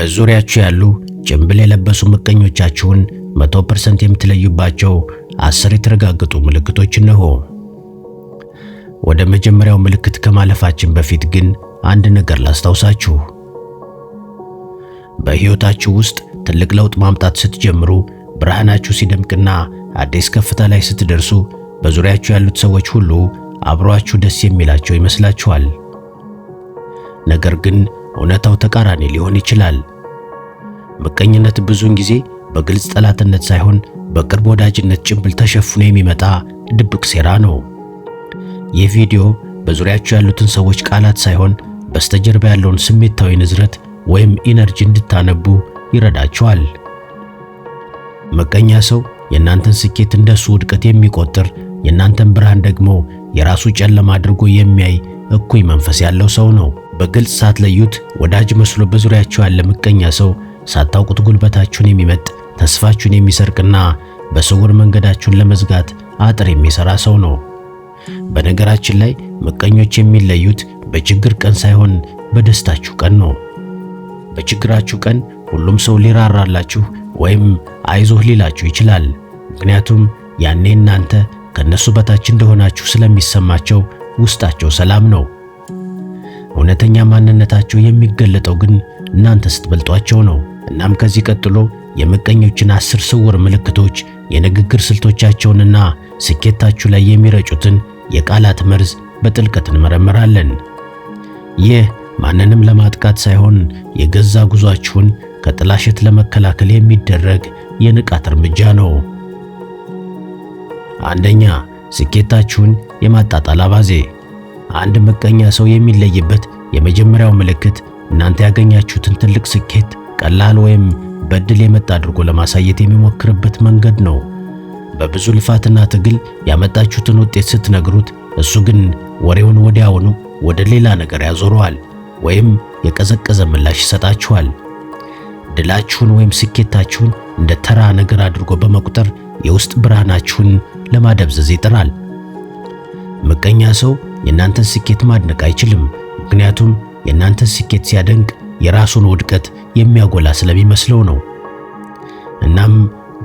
በዙሪያችሁ ያሉ ጭንብል የለበሱ ምቀኞቻችሁን 100% የምትለዩባቸው 10 የተረጋገጡ ምልክቶች እነሆ። ወደ መጀመሪያው ምልክት ከማለፋችን በፊት ግን አንድ ነገር ላስታውሳችሁ። በሕይወታችሁ ውስጥ ትልቅ ለውጥ ማምጣት ስትጀምሩ፣ ብርሃናችሁ ሲደምቅና አዲስ ከፍታ ላይ ስትደርሱ በዙሪያችሁ ያሉት ሰዎች ሁሉ አብሯችሁ ደስ የሚላቸው ይመስላችኋል። ነገር ግን እውነታው ተቃራኒ ሊሆን ይችላል። ምቀኝነት ብዙውን ጊዜ በግልጽ ጠላትነት ሳይሆን በቅርብ ወዳጅነት ጭንብል ተሸፍኖ የሚመጣ ድብቅ ሴራ ነው። ይህ ቪዲዮ በዙሪያችሁ ያሉትን ሰዎች ቃላት ሳይሆን በስተጀርባ ያለውን ስሜታዊ ንዝረት ወይም ኢነርጂ እንድታነቡ ይረዳችኋል። ምቀኛ ሰው የእናንተን ስኬት እንደሱ ውድቀት የሚቆጥር፣ የእናንተን ብርሃን ደግሞ የራሱ ጨለማ አድርጎ የሚያይ እኩይ መንፈስ ያለው ሰው ነው። በግልጽ ሳትለዩት ወዳጅ መስሎ በዙሪያችሁ ያለ ምቀኛ ሰው ሳታውቁት ጉልበታችሁን የሚመጥ፣ ተስፋችሁን የሚሰርቅና በስውር መንገዳችሁን ለመዝጋት አጥር የሚሰራ ሰው ነው። በነገራችን ላይ ምቀኞች የሚለዩት በችግር ቀን ሳይሆን በደስታችሁ ቀን ነው። በችግራችሁ ቀን ሁሉም ሰው ሊራራላችሁ ወይም አይዞህ ሊላችሁ ይችላል። ምክንያቱም ያኔ እናንተ ከነሱ በታች እንደሆናችሁ ስለሚሰማቸው ውስጣቸው ሰላም ነው። እውነተኛ ማንነታቸው የሚገለጠው ግን እናንተ ስትበልጧቸው ነው። እናም ከዚህ ቀጥሎ የምቀኞችን 10 ስውር ምልክቶች፣ የንግግር ስልቶቻቸውንና ስኬታችሁ ላይ የሚረጩትን የቃላት መርዝ በጥልቀት እንመረምራለን። ይህ ማንንም ለማጥቃት ሳይሆን የገዛ ጉዟችሁን ከጥላሸት ለመከላከል የሚደረግ የንቃት እርምጃ ነው። አንደኛ፣ ስኬታችሁን የማጣጣል አባዜ። አንድ ምቀኛ ሰው የሚለይበት የመጀመሪያው ምልክት እናንተ ያገኛችሁትን ትልቅ ስኬት ቀላል ወይም በድል የመጣ አድርጎ ለማሳየት የሚሞክርበት መንገድ ነው። በብዙ ልፋትና ትግል ያመጣችሁትን ውጤት ስትነግሩት፣ እሱ ግን ወሬውን ወዲያውኑ ወደ ሌላ ነገር ያዞረዋል ወይም የቀዘቀዘ ምላሽ ይሰጣችኋል። ድላችሁን ወይም ስኬታችሁን እንደ ተራ ነገር አድርጎ በመቁጠር የውስጥ ብርሃናችሁን ለማደብዘዝ ይጥራል። ምቀኛ ሰው የእናንተን ስኬት ማድነቅ አይችልም፣ ምክንያቱም የእናንተን ስኬት ሲያደንቅ የራሱን ውድቀት የሚያጎላ ስለሚመስለው ነው። እናም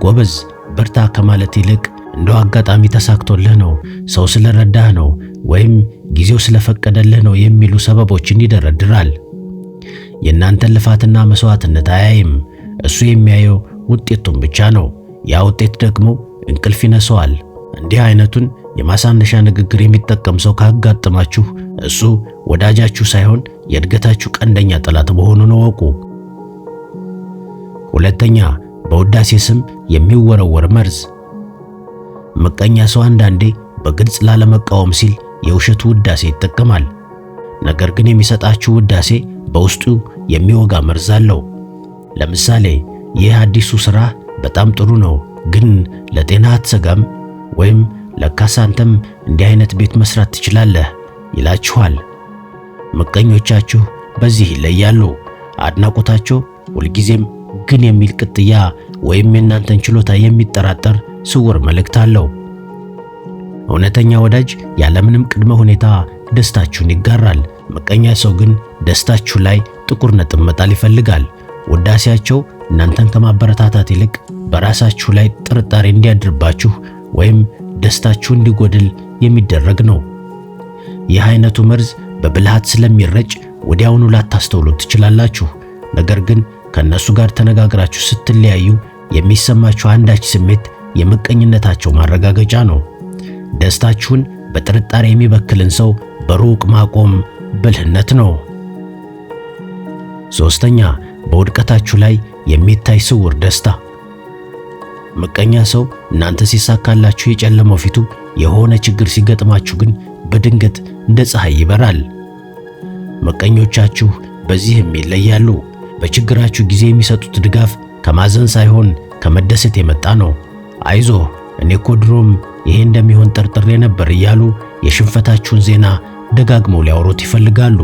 ጎበዝ በርታ ከማለት ይልቅ እንደው አጋጣሚ ተሳክቶልህ ነው፣ ሰው ስለረዳህ ነው፣ ወይም ጊዜው ስለፈቀደልህ ነው የሚሉ ሰበቦችን ይደረድራል። የእናንተን ልፋትና መስዋዕትነት አያይም። እሱ የሚያየው ውጤቱን ብቻ ነው። ያ ውጤት ደግሞ እንቅልፍ ይነሳዋል። እንዲህ አይነቱን የማሳነሻ ንግግር የሚጠቀም ሰው ካጋጠማችሁ እሱ ወዳጃችሁ ሳይሆን የእድገታችሁ ቀንደኛ ጠላት መሆኑን እወቁ። ሁለተኛ፣ በውዳሴ ስም የሚወረወር መርዝ። ምቀኛ ሰው አንዳንዴ በግልጽ ላለመቃወም ሲል የውሸት ውዳሴ ይጠቀማል። ነገር ግን የሚሰጣችሁ ውዳሴ በውስጡ የሚወጋ መርዝ አለው። ለምሳሌ ይህ አዲሱ ሥራ በጣም ጥሩ ነው፣ ግን ለጤና አትሰጋም፣ ወይም ለካስ አንተም እንዲህ አይነት ቤት መስራት ትችላለህ ይላችኋል። ምቀኞቻችሁ በዚህ ይለያሉ። አድናቆታቸው ሁልጊዜም ግን የሚል ቅጥያ ወይም የእናንተን ችሎታ የሚጠራጠር ስውር መልእክት አለው። እውነተኛ ወዳጅ ያለምንም ቅድመ ሁኔታ ደስታችሁን ይጋራል። ምቀኛ ሰው ግን ደስታችሁ ላይ ጥቁር ነጥብ መጣል ይፈልጋል። ውዳሴያቸው እናንተን ከማበረታታት ይልቅ በራሳችሁ ላይ ጥርጣሬ እንዲያድርባችሁ ወይም ደስታችሁ እንዲጎድል የሚደረግ ነው። ይህ አይነቱ መርዝ በብልሃት ስለሚረጭ ወዲያውኑ ላታስተውሉት ትችላላችሁ። ነገር ግን ከነሱ ጋር ተነጋግራችሁ ስትለያዩ የሚሰማችሁ አንዳች ስሜት የምቀኝነታቸው ማረጋገጫ ነው። ደስታችሁን በጥርጣሬ የሚበክልን ሰው በሩቅ ማቆም ብልህነት ነው። ሶስተኛ፣ በውድቀታችሁ ላይ የሚታይ ስውር ደስታ። ምቀኛ ሰው እናንተ ሲሳካላችሁ የጨለመው ፊቱ፣ የሆነ ችግር ሲገጥማችሁ ግን በድንገት እንደ ፀሐይ ይበራል። ምቀኞቻችሁ በዚህም ይለያሉ። በችግራችሁ ጊዜ የሚሰጡት ድጋፍ ከማዘን ሳይሆን ከመደሰት የመጣ ነው። አይዞህ እኔ እኮ ድሮም ይሄ እንደሚሆን ጠርጥሬ ነበር እያሉ የሽንፈታችሁን ዜና ደጋግመው ሊያወሩት ይፈልጋሉ።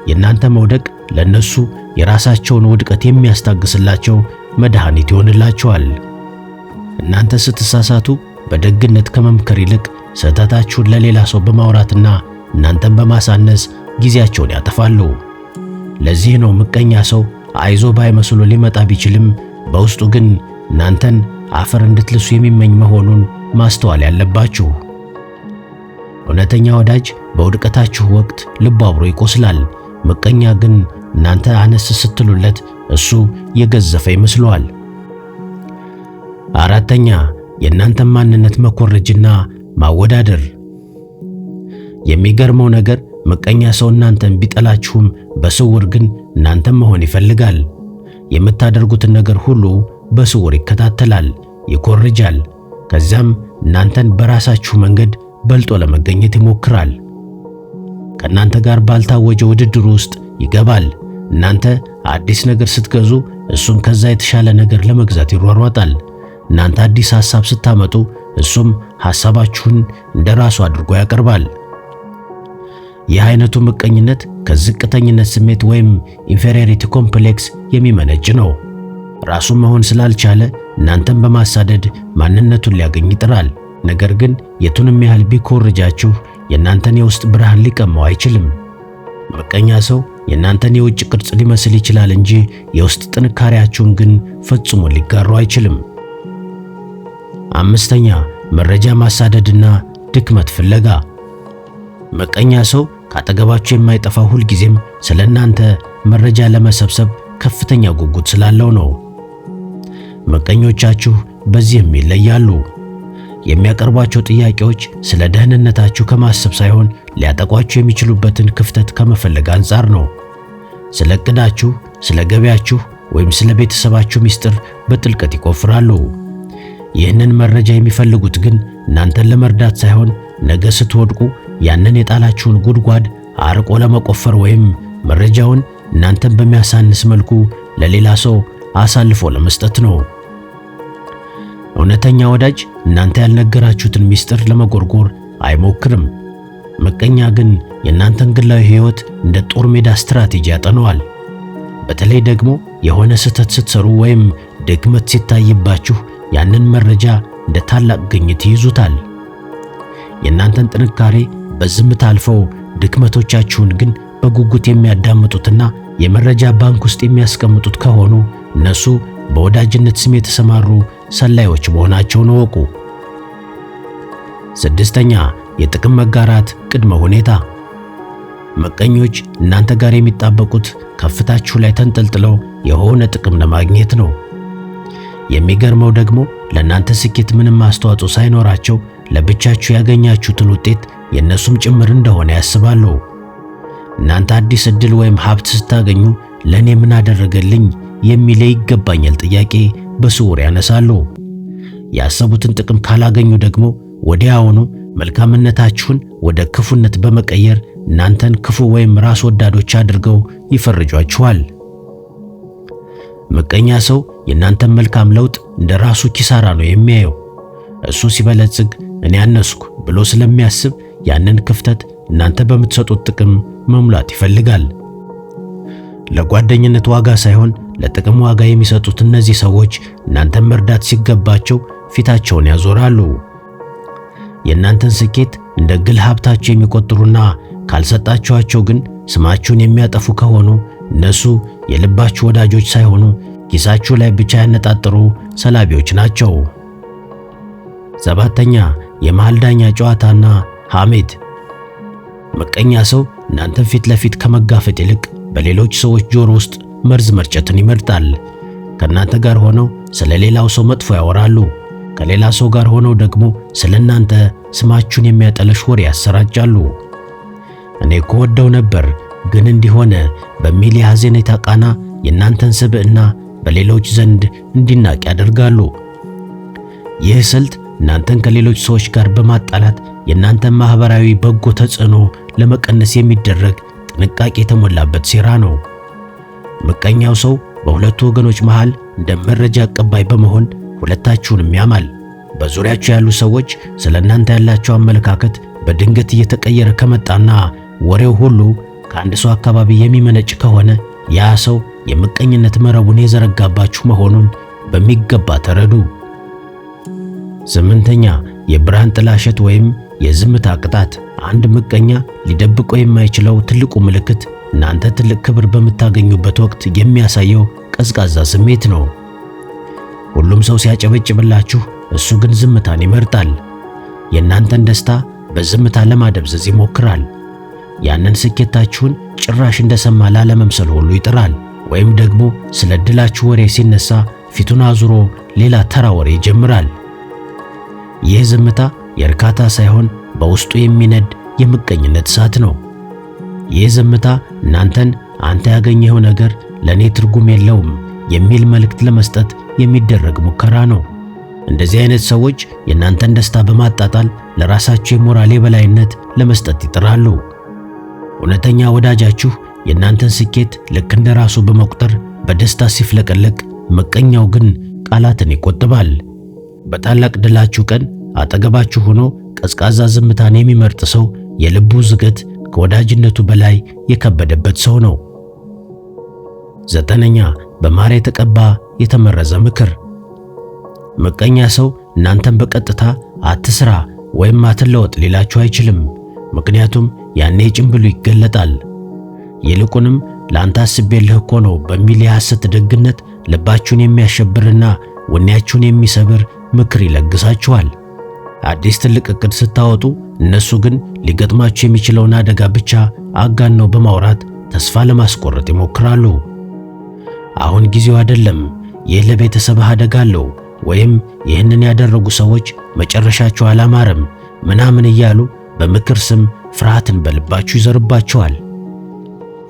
የእናንተ መውደቅ ለነሱ የራሳቸውን ውድቀት የሚያስታግስላቸው መድኃኒት ይሆንላቸዋል። እናንተ ስትሳሳቱ በደግነት ከመምከር ይልቅ ስህተታችሁን ለሌላ ሰው በማውራትና እናንተን በማሳነስ ጊዜያቸውን ያጠፋሉ። ለዚህ ነው ምቀኛ ሰው አይዞ ባይ መስሎ ሊመጣ ቢችልም በውስጡ ግን እናንተን አፈር እንድትልሱ የሚመኝ መሆኑን ማስተዋል ያለባችሁ። እውነተኛ ወዳጅ በውድቀታችሁ ወቅት ልቡ አብሮ ይቆስላል። ምቀኛ ግን እናንተ አነስ ስትሉለት እሱ የገዘፈ ይመስለዋል። አራተኛ የእናንተን ማንነት መኮረጅና ማወዳደር። የሚገርመው ነገር ምቀኛ ሰው እናንተን ቢጠላችሁም በስውር ግን እናንተን መሆን ይፈልጋል። የምታደርጉትን ነገር ሁሉ በስውር ይከታተላል፣ ይኮርጃል። ከዚያም እናንተን በራሳችሁ መንገድ በልጦ ለመገኘት ይሞክራል። ከእናንተ ጋር ባልታወጀ ውድድር ውስጥ ይገባል። እናንተ አዲስ ነገር ስትገዙ እሱም ከዛ የተሻለ ነገር ለመግዛት ይሯሯጣል። እናንተ አዲስ ሐሳብ ስታመጡ እሱም ሐሳባችሁን እንደራሱ አድርጎ ያቀርባል። ይህ አይነቱ ምቀኝነት ከዝቅተኝነት ስሜት ወይም ኢንፌሪዮሪቲ ኮምፕሌክስ የሚመነጭ ነው። ራሱን መሆን ስላልቻለ እናንተን በማሳደድ ማንነቱን ሊያገኝ ይጥራል። ነገር ግን የቱንም ያህል ቢኮርጃችሁ የእናንተን የውስጥ ብርሃን ሊቀማው አይችልም። ምቀኛ ሰው የእናንተን የውጭ ቅርጽ ሊመስል ይችላል እንጂ የውስጥ ጥንካሬያችሁን ግን ፈጽሞ ሊጋሩ አይችልም። አምስተኛ መረጃ ማሳደድና ድክመት ፍለጋ። ምቀኛ ሰው ካጠገባችሁ የማይጠፋ ሁልጊዜም ስለ እናንተ መረጃ ለመሰብሰብ ከፍተኛ ጉጉት ስላለው ነው። ምቀኞቻችሁ በዚህም ይለያሉ። የሚያቀርቧቸው ጥያቄዎች ስለ ደህንነታችሁ ከማሰብ ሳይሆን ሊያጠቋችሁ የሚችሉበትን ክፍተት ከመፈለግ አንጻር ነው። ስለ ዕቅዳችሁ፣ ስለ ገበያችሁ ወይም ስለ ቤተሰባችሁ ምስጢር በጥልቀት ይቆፍራሉ። ይህንን መረጃ የሚፈልጉት ግን እናንተን ለመርዳት ሳይሆን ነገ ስትወድቁ ያንን የጣላችሁን ጉድጓድ አርቆ ለመቆፈር ወይም መረጃውን እናንተን በሚያሳንስ መልኩ ለሌላ ሰው አሳልፎ ለመስጠት ነው። እውነተኛ ወዳጅ እናንተ ያልነገራችሁትን ምስጢር ለመጎርጎር አይሞክርም። ምቀኛ ግን የእናንተን ግላዊ ሕይወት እንደ ጦር ሜዳ ስትራቴጂ ያጠነዋል። በተለይ ደግሞ የሆነ ስህተት ስትሰሩ ወይም ድክመት ሲታይባችሁ ያንን መረጃ እንደ ታላቅ ግኝት ይይዙታል። የእናንተን ጥንካሬ በዝምታ አልፈው ድክመቶቻችሁን ግን በጉጉት የሚያዳምጡትና የመረጃ ባንክ ውስጥ የሚያስቀምጡት ከሆኑ እነሱ በወዳጅነት ስም የተሰማሩ ሰላዮች መሆናቸውን እወቁ። ስድስተኛ የጥቅም መጋራት ቅድመ ሁኔታ። ምቀኞች እናንተ ጋር የሚጣበቁት ከፍታችሁ ላይ ተንጠልጥለው የሆነ ጥቅም ለማግኘት ነው። የሚገርመው ደግሞ ለእናንተ ስኬት ምንም አስተዋጽኦ ሳይኖራቸው ለብቻችሁ ያገኛችሁትን ውጤት የእነሱም ጭምር እንደሆነ ያስባሉ። እናንተ አዲስ ዕድል ወይም ሀብት ስታገኙ ለእኔ ምን አደረገልኝ የሚል ይገባኛል ጥያቄ በስውር ያነሳሉ። ያሰቡትን ጥቅም ካላገኙ ደግሞ ወዲያውኑ መልካምነታችሁን ወደ ክፉነት በመቀየር እናንተን ክፉ ወይም ራስ ወዳዶች አድርገው ይፈርጇችኋል። ምቀኛ ሰው የእናንተን መልካም ለውጥ እንደ ራሱ ኪሳራ ነው የሚያየው። እሱ ሲበለጽግ እኔ አነስኩ ብሎ ስለሚያስብ ያንን ክፍተት እናንተ በምትሰጡት ጥቅም መሙላት ይፈልጋል። ለጓደኝነት ዋጋ ሳይሆን ለጥቅም ዋጋ የሚሰጡት እነዚህ ሰዎች እናንተን መርዳት ሲገባቸው ፊታቸውን ያዞራሉ። የእናንተን ስኬት እንደ ግል ሀብታቸው የሚቆጥሩና ካልሰጣችኋቸው ግን ስማችሁን የሚያጠፉ ከሆኑ እነሱ የልባችሁ ወዳጆች ሳይሆኑ ኪሳችሁ ላይ ብቻ ያነጣጠሩ ሰላቢዎች ናቸው። ሰባተኛ የመሃል ዳኛ ጨዋታና ሐሜት። ምቀኛ ሰው እናንተን ፊት ለፊት ከመጋፈጥ ይልቅ በሌሎች ሰዎች ጆሮ ውስጥ መርዝ መርጨትን ይመርጣል። ከእናንተ ጋር ሆነው ስለ ሌላው ሰው መጥፎ ያወራሉ። ከሌላ ሰው ጋር ሆነው ደግሞ ስለ እናንተ ስማችሁን የሚያጠለሽ ወሬ ያሰራጫሉ። እኔ እኮ ወደው ነበር ግን እንዲሆነ በሚል የሐዘኔታ ቃና የእናንተን ስብዕና በሌሎች ዘንድ እንዲናቅ ያደርጋሉ። ይህ ስልት እናንተን ከሌሎች ሰዎች ጋር በማጣላት የእናንተን ማህበራዊ በጎ ተጽዕኖ ለመቀነስ የሚደረግ ጥንቃቄ የተሞላበት ሴራ ነው። ምቀኛው ሰው በሁለቱ ወገኖች መሃል እንደ መረጃ አቀባይ በመሆን ሁለታችሁንም ያማል። በዙሪያችሁ ያሉ ሰዎች ስለ እናንተ ያላቸው አመለካከት በድንገት እየተቀየረ ከመጣና ወሬው ሁሉ ከአንድ ሰው አካባቢ የሚመነጭ ከሆነ ያ ሰው የምቀኝነት መረቡን የዘረጋባችሁ መሆኑን በሚገባ ተረዱ። ስምንተኛ የብርሃን ጥላሸት ወይም የዝምታ ቅጣት። አንድ ምቀኛ ሊደብቀው የማይችለው ትልቁ ምልክት እናንተ ትልቅ ክብር በምታገኙበት ወቅት የሚያሳየው ቀዝቃዛ ስሜት ነው። ሁሉም ሰው ሲያጨበጭብላችሁ፣ እሱ ግን ዝምታን ይመርጣል። የእናንተን ደስታ በዝምታ ለማደብዘዝ ይሞክራል። ያንን ስኬታችሁን ጭራሽ እንደሰማ ላለመምሰል ሁሉ ይጥራል። ወይም ደግሞ ስለ ድላችሁ ወሬ ሲነሳ ፊቱን አዙሮ ሌላ ተራ ወሬ ይጀምራል። ይህ ዝምታ የእርካታ ሳይሆን በውስጡ የሚነድ የምቀኝነት እሳት ነው። ይህ ዝምታ እናንተን አንተ ያገኘኸው ነገር ለኔ ትርጉም የለውም የሚል መልእክት ለመስጠት የሚደረግ ሙከራ ነው። እንደዚህ አይነት ሰዎች የእናንተን ደስታ በማጣጣል ለራሳቸው የሞራል የበላይነት ለመስጠት ይጥራሉ። እውነተኛ ወዳጃችሁ የእናንተን ስኬት ልክ እንደ ራሱ በመቁጠር በደስታ ሲፍለቀለቅ፣ ምቀኛው ግን ቃላትን ይቆጥባል። በታላቅ ድላችሁ ቀን አጠገባችሁ ሆኖ ቀዝቃዛ ዝምታን የሚመርጥ ሰው የልቡ ዝገት ከወዳጅነቱ በላይ የከበደበት ሰው ነው። 9ኛ በማር የተቀባ የተመረዘ ምክር። ምቀኛ ሰው እናንተን በቀጥታ አትስራ ወይም አትለወጥ ሊላችሁ አይችልም። ምክንያቱም ያኔ ጭንብሉ ይገለጣል። ይልቁንም ለአንተ አስቤልህ እኮ ነው በሚል የሐሰት ደግነት ልባችሁን የሚያሸብርና ወኔያችሁን የሚሰብር ምክር ይለግሳችኋል። አዲስ ትልቅ ዕቅድ ስታወጡ እነሱ ግን ሊገጥማችሁ የሚችለውን አደጋ ብቻ አጋነው በማውራት ተስፋ ለማስቆረጥ ይሞክራሉ። አሁን ጊዜው አይደለም፣ ይህ ለቤተሰብህ አደጋ አለው፣ ወይም ይህንን ያደረጉ ሰዎች መጨረሻቸው አላማረም ምናምን እያሉ በምክር ስም ፍርሃትን በልባችሁ ይዘርባቸዋል።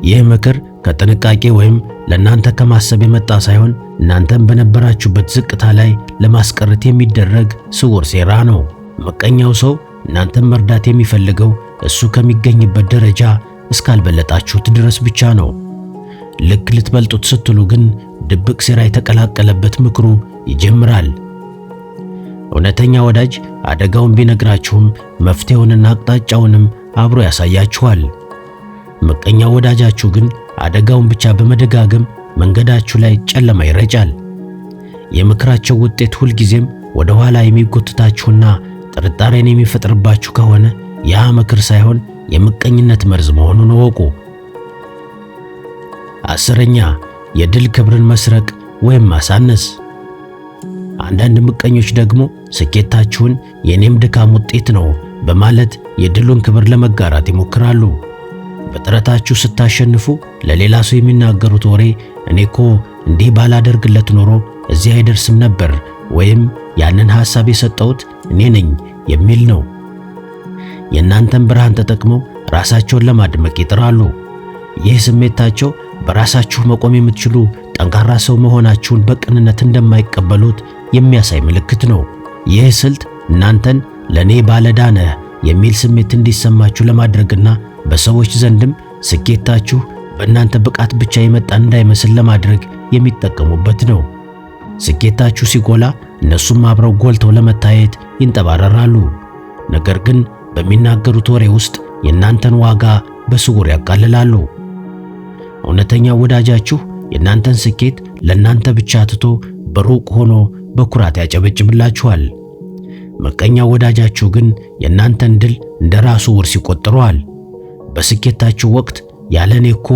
ይህ ምክር ከጥንቃቄ ወይም ለእናንተ ከማሰብ የመጣ ሳይሆን እናንተን በነበራችሁበት ዝቅታ ላይ ለማስቀረት የሚደረግ ስውር ሴራ ነው። ምቀኛው ሰው እናንተን መርዳት የሚፈልገው እሱ ከሚገኝበት ደረጃ እስካልበለጣችሁት ድረስ ብቻ ነው። ልክ ልትበልጡት ስትሉ ግን ድብቅ ሴራ የተቀላቀለበት ምክሩ ይጀምራል። እውነተኛ ወዳጅ አደጋውን ቢነግራችሁም መፍትሄውንና አቅጣጫውንም አብሮ ያሳያችኋል። ምቀኛው ወዳጃችሁ ግን አደጋውን ብቻ በመደጋገም መንገዳችሁ ላይ ጨለማ ይረጫል። የምክራቸው ውጤት ሁልጊዜም ወደ ኋላ የሚጎትታችሁና ጥርጣሬን የሚፈጥርባችሁ ከሆነ ያ ምክር ሳይሆን የምቀኝነት መርዝ መሆኑን እወቁ። 10ኛ የድል ክብርን መስረቅ ወይም ማሳነስ። አንዳንድ ምቀኞች ደግሞ ስኬታችሁን የኔም ድካም ውጤት ነው በማለት የድሉን ክብር ለመጋራት ይሞክራሉ። በጥረታችሁ ስታሸንፉ ለሌላ ሰው የሚናገሩት ወሬ እኔኮ እንዲህ ባላደርግለት ኖሮ እዚህ አይደርስም ነበር ወይም ያንን ሐሳብ የሰጠሁት እኔ ነኝ የሚል ነው። የእናንተን ብርሃን ተጠቅመው ራሳቸውን ለማድመቅ ይጥራሉ። ይህ ስሜታቸው በራሳችሁ መቆም የምትችሉ ጠንካራ ሰው መሆናችሁን በቅንነት እንደማይቀበሉት የሚያሳይ ምልክት ነው። ይህ ስልት እናንተን ለኔ ባለዕዳ ነህ የሚል ስሜት እንዲሰማችሁ ለማድረግና በሰዎች ዘንድም ስኬታችሁ በእናንተ ብቃት ብቻ የመጣ እንዳይመስል ለማድረግ የሚጠቀሙበት ነው። ስኬታችሁ ሲጎላ እነሱም አብረው ጎልተው ለመታየት ይንጠባረራሉ። ነገር ግን በሚናገሩት ወሬ ውስጥ የእናንተን ዋጋ በስውር ያቃልላሉ። እውነተኛው ወዳጃችሁ የእናንተን ስኬት ለእናንተ ብቻ ትቶ በሩቅ ሆኖ በኩራት ያጨበጭብላችኋል። ምቀኛው ወዳጃችሁ ግን የእናንተን ድል እንደ ራሱ ውርስ ይቆጥረዋል። በስኬታችሁ ወቅት ያለኔ እኮ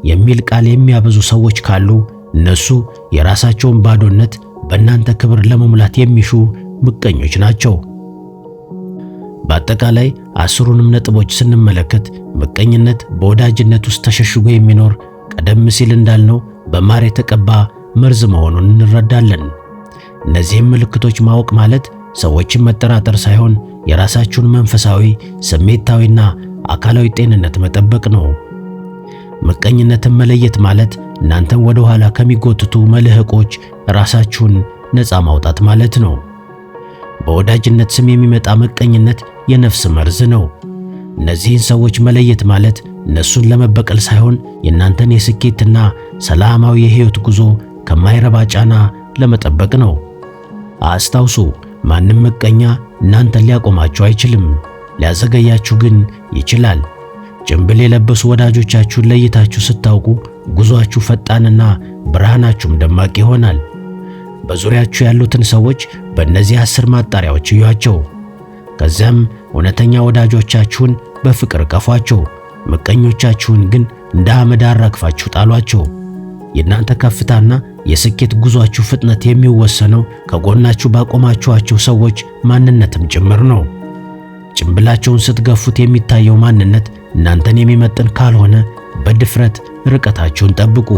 የሚል ቃል የሚያበዙ ሰዎች ካሉ እነሱ የራሳቸውን ባዶነት በእናንተ ክብር ለመሙላት የሚሹ ምቀኞች ናቸው። በአጠቃላይ 10ሩንም ነጥቦች ስንመለከት ምቀኝነት በወዳጅነት ውስጥ ተሸሽጎ የሚኖር ቀደም ሲል እንዳልነው በማር የተቀባ መርዝ መሆኑን እንረዳለን። እነዚህም ምልክቶች ማወቅ ማለት ሰዎችን መጠራጠር ሳይሆን የራሳችሁን መንፈሳዊ፣ ስሜታዊና አካላዊ ጤንነት መጠበቅ ነው። ምቀኝነትን መለየት ማለት እናንተን ወደ ኋላ ከሚጎትቱ መልህቆች ራሳችሁን ነፃ ማውጣት ማለት ነው። በወዳጅነት ስም የሚመጣ ምቀኝነት የነፍስ መርዝ ነው። እነዚህን ሰዎች መለየት ማለት እነሱን ለመበቀል ሳይሆን የእናንተን የስኬትና ሰላማዊ የህይወት ጉዞ ከማይረባ ጫና ለመጠበቅ ነው። አስታውሱ፣ ማንም ምቀኛ እናንተን ሊያቆማችሁ አይችልም። ሊያዘገያችሁ ግን ይችላል። ጭንብል የለበሱ ወዳጆቻችሁን ለይታችሁ ስታውቁ ጉዟችሁ ፈጣንና ብርሃናችሁም ደማቅ ይሆናል። በዙሪያችሁ ያሉትን ሰዎች በእነዚህ 10 ማጣሪያዎች እዩአቸው። ከዚያም እውነተኛ ወዳጆቻችሁን በፍቅር ቀፏቸው። ምቀኞቻችሁን ግን እንደ አመድ አራግፋችሁ ጣሏቸው። የእናንተ ከፍታና የስኬት ጉዟችሁ ፍጥነት የሚወሰነው ከጎናችሁ ባቆማችኋቸው ሰዎች ማንነትም ጭምር ነው። ጭንብላቸውን ስትገፉት የሚታየው ማንነት እናንተን የሚመጥን ካልሆነ በድፍረት ርቀታችሁን ጠብቁ።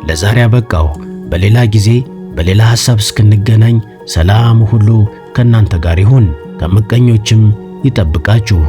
ለዛሬ አበቃው። በሌላ ጊዜ በሌላ ሐሳብ እስክንገናኝ ሰላም ሁሉ ከእናንተ ጋር ይሁን፣ ከምቀኞችም ይጠብቃችሁ።